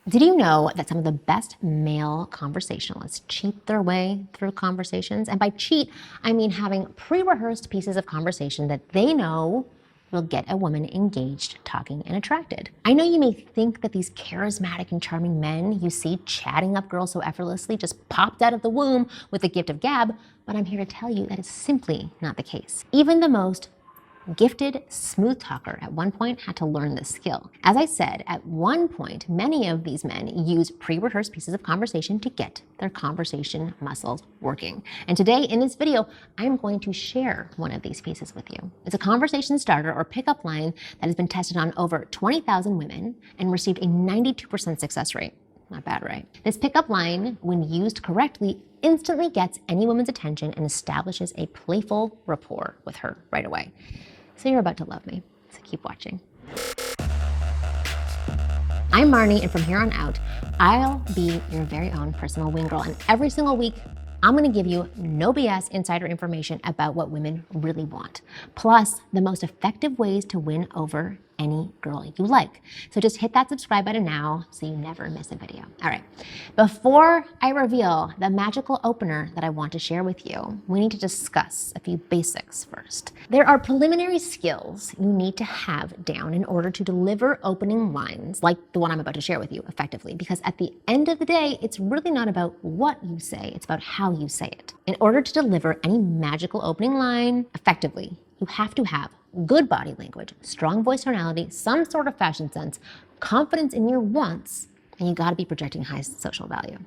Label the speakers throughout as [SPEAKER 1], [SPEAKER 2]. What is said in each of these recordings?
[SPEAKER 1] Did you know that some of the best male conversationalists cheat their way through conversations? And by cheat, I mean having pre-rehearsed pieces of conversation that they know will get a woman engaged, talking, and attracted. I know you may think that these charismatic and charming men you see chatting up girls so effortlessly just popped out of the womb with the gift of gab, but I'm here to tell you that is simply not the case. Even the most gifted smooth talker at one point had to learn this skill. As I said, at one point, many of these men use pre-rehearsed pieces of conversation to get their conversation muscles working. And today in this video, I'm going to share one of these pieces with you. It's a conversation starter or pickup line that has been tested on over 20,000 women and received a 92% success rate. Not bad, right? This pickup line, when used correctly, instantly gets any woman's attention and establishes a playful rapport with her right away. So you're about to love me, so keep watching. I'm Marni, and from here on out, I'll be your very own personal wing girl. And every single week, I'm gonna give you no BS insider information about what women really want, plus the most effective ways to win over any girl you like. So just hit that subscribe button now so you never miss a video. All right, before I reveal the magical opener that I want to share with you, we need to discuss a few basics first. There are preliminary skills you need to have down in order to deliver opening lines like the one I'm about to share with you effectively, because at the end of the day, it's really not about what you say, it's about how you say it. In order to deliver any magical opening line effectively, you have to have good body language, strong voice tonality, some sort of fashion sense, confidence in your wants, and you gotta be projecting high social value.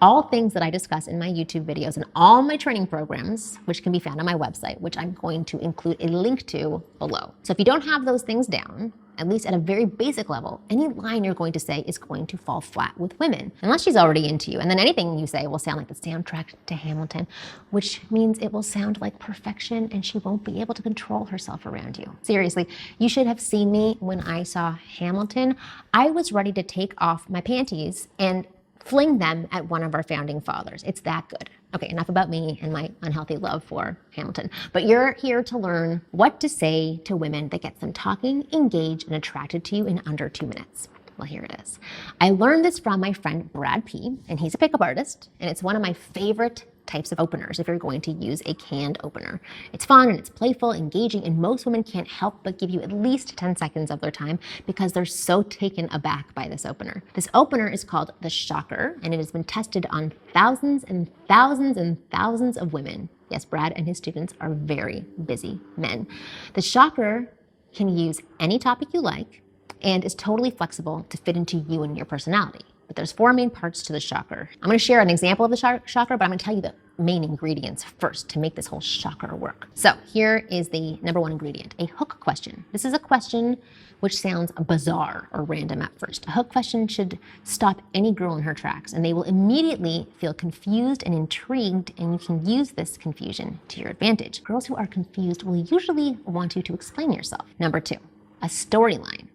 [SPEAKER 1] All things that I discuss in my YouTube videos and all my training programs, which can be found on my website, which I'm going to include a link to below. So if you don't have those things down, at least at a very basic level, any line you're going to say is going to fall flat with women, unless she's already into you. And then anything you say will sound like the soundtrack to Hamilton, which means it will sound like perfection and she won't be able to control herself around you. Seriously, you should have seen me when I saw Hamilton. I was ready to take off my panties and fling them at one of our founding fathers. It's that good. Okay, enough about me and my unhealthy love for Hamilton. But you're here to learn what to say to women that gets them talking, engaged, and attracted to you in under 2 minutes. Well, here it is. I learned this from my friend Brad P, and he's a pickup artist, and it's one of my favorite types of openers if you're going to use a canned opener. It's fun and it's playful, engaging, and most women can't help but give you at least 10 seconds of their time because they're so taken aback by this opener. This opener is called the shocker, and it has been tested on thousands and thousands and thousands of women. Yes, Brad and his students are very busy men. The shocker can use any topic you like and is totally flexible to fit into you and your personality. But there's 4 main parts to the shocker. I'm gonna share an example of the shocker, but I'm gonna tell you the main ingredients first to make this whole shocker work. So here is the number 1 ingredient, a hook question. This is a question which sounds bizarre or random at first. A hook question should stop any girl in her tracks, and they will immediately feel confused and intrigued, and you can use this confusion to your advantage. Girls who are confused will usually want you to explain yourself. Number 2, a storyline.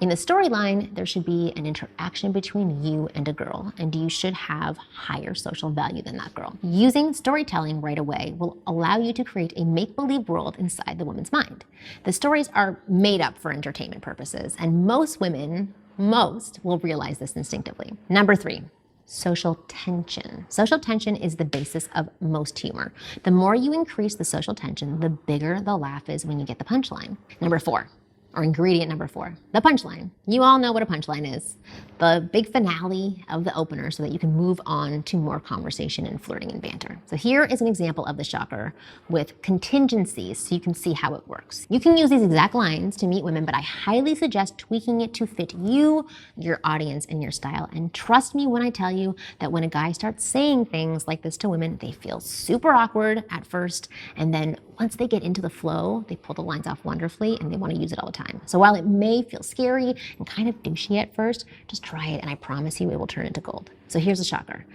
[SPEAKER 1] In the storyline, there should be an interaction between you and a girl, and you should have higher social value than that girl. Using storytelling right away will allow you to create a make-believe world inside the woman's mind. The stories are made up for entertainment purposes, and most women, will realize this instinctively. Number 3. Social tension. Social tension is the basis of most humor. The more you increase the social tension, the bigger the laugh is when you get the punchline. Number 4. Or ingredient number 4, the punchline. You all know what a punchline is. The big finale of the opener so that you can move on to more conversation and flirting and banter. So here is an example of the shocker with contingencies so you can see how it works. You can use these exact lines to meet women, but I highly suggest tweaking it to fit you, your audience, and your style. And trust me when I tell you that when a guy starts saying things like this to women, they feel super awkward at first, and then once they get into the flow, they pull the lines off wonderfully and they want to use it all the time. So while it may feel scary and kind of douchey at first, just try it and I promise you it will turn into gold. So here's the shocker.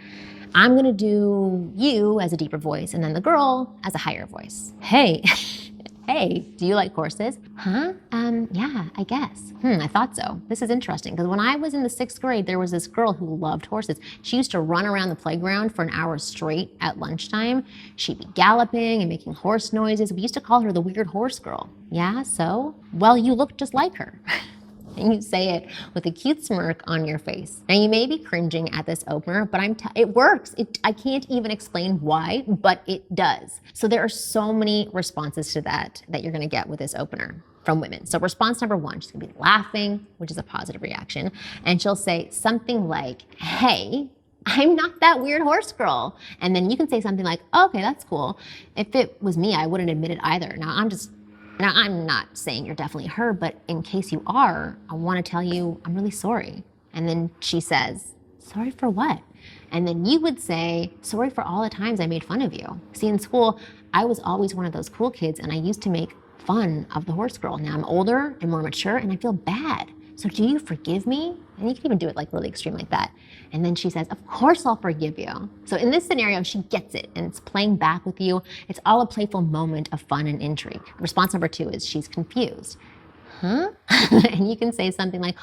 [SPEAKER 1] I'm gonna do you as a deeper voice and then the girl as a higher voice. Hey, hey, do you like horses? Huh? Yeah, I guess. I thought so. This is interesting because when I was in the 6th grade, there was this girl who loved horses. She used to run around the playground for an hour straight at lunchtime. She'd be galloping and making horse noises. We used to call her the weird horse girl. Yeah, so? Well, you look just like her. and you say it with a cute smirk on your face. Now you may be cringing at this opener, but it works. I can't even explain why, but it does. So there are so many responses to that you're gonna get with this opener from women. So response number one, she's gonna be laughing, which is a positive reaction. And she'll say something like, hey, I'm not that weird horse girl. And then you can say something like, oh, okay, that's cool. If it was me, I wouldn't admit it either. Now I'm not saying you're definitely her, but in case you are, I wanna tell you I'm really sorry. And then she says, sorry for what? And then you would say, sorry for all the times I made fun of you. See, in school, I was always one of those cool kids and I used to make fun of the horse girl. Now I'm older and more mature and I feel bad. So do you forgive me? And you can even do it like really extreme like that. And then she says, of course I'll forgive you. So in this scenario, she gets it and it's playing back with you. It's all a playful moment of fun and intrigue. Response number two is she's confused. Huh? And you can say something like,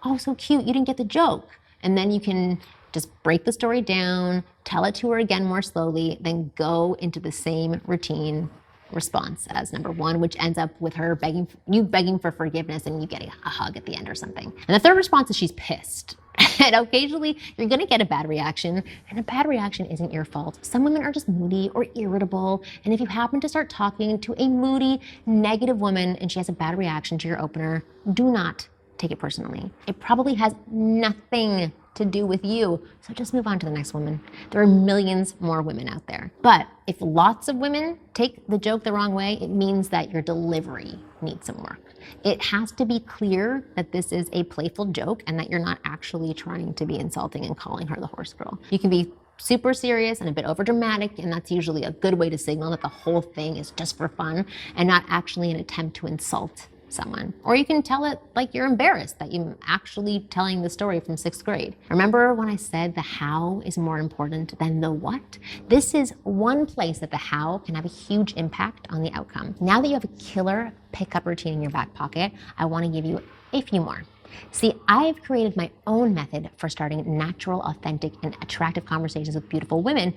[SPEAKER 1] oh, so cute, you didn't get the joke. And then you can just break the story down, tell it to her again more slowly, then go into the same routine response as number one, which ends up with her begging for forgiveness and you getting a hug at the end or something. And the third response is she's pissed. And occasionally you're gonna get a bad reaction, and a bad reaction isn't your fault. Some women are just moody or irritable, and if you happen to start talking to a moody, negative woman and she has a bad reaction to your opener, do not take it personally. It probably has nothing to do with you. So just move on to the next woman. There are millions more women out there. But if lots of women take the joke the wrong way, it means that your delivery needs some work. It has to be clear that this is a playful joke and that you're not actually trying to be insulting and calling her the horse girl. You can be super serious and a bit overdramatic, and that's usually a good way to signal that the whole thing is just for fun and not actually an attempt to insult someone. Or you can tell it like you're embarrassed that you're actually telling the story from 6th grade. Remember when I said the how is more important than the what? This is one place that the how can have a huge impact on the outcome. Now that you have a killer pickup routine in your back pocket, I want to give you a few more. See, I've created my own method for starting natural, authentic, and attractive conversations with beautiful women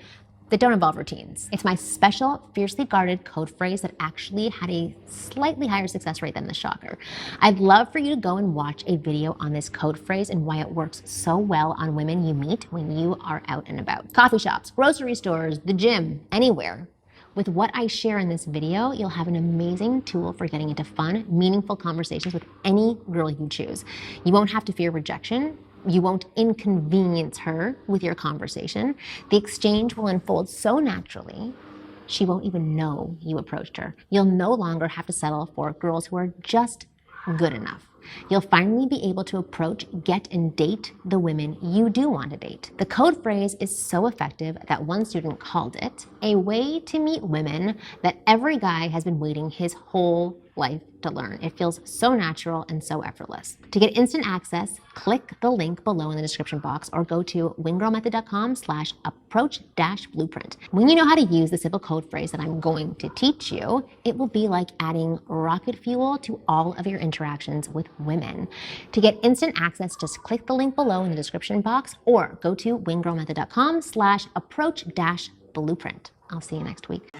[SPEAKER 1] that don't involve routines. It's my special, fiercely guarded code phrase that actually had a slightly higher success rate than the shocker. I'd love for you to go and watch a video on this code phrase and why it works so well on women you meet when you are out and about. Coffee shops, grocery stores, the gym, anywhere. With what I share in this video, you'll have an amazing tool for getting into fun, meaningful conversations with any girl you choose. You won't have to fear rejection. You won't inconvenience her with your conversation. The exchange will unfold so naturally, she won't even know you approached her. You'll no longer have to settle for girls who are just good enough. You'll finally be able to approach, get, and date the women you do want to date. The code phrase is so effective that one student called it a way to meet women that every guy has been waiting his whole life to learn. It feels so natural and so effortless. To get instant access, click the link below in the description box or go to winggirlmethod.com/approach-blueprint. When you know how to use the simple code phrase that I'm going to teach you, it will be like adding rocket fuel to all of your interactions with women. To get instant access, just click the link below in the description box or go to winggirlmethod.com/approach-blueprint. I'll see you next week.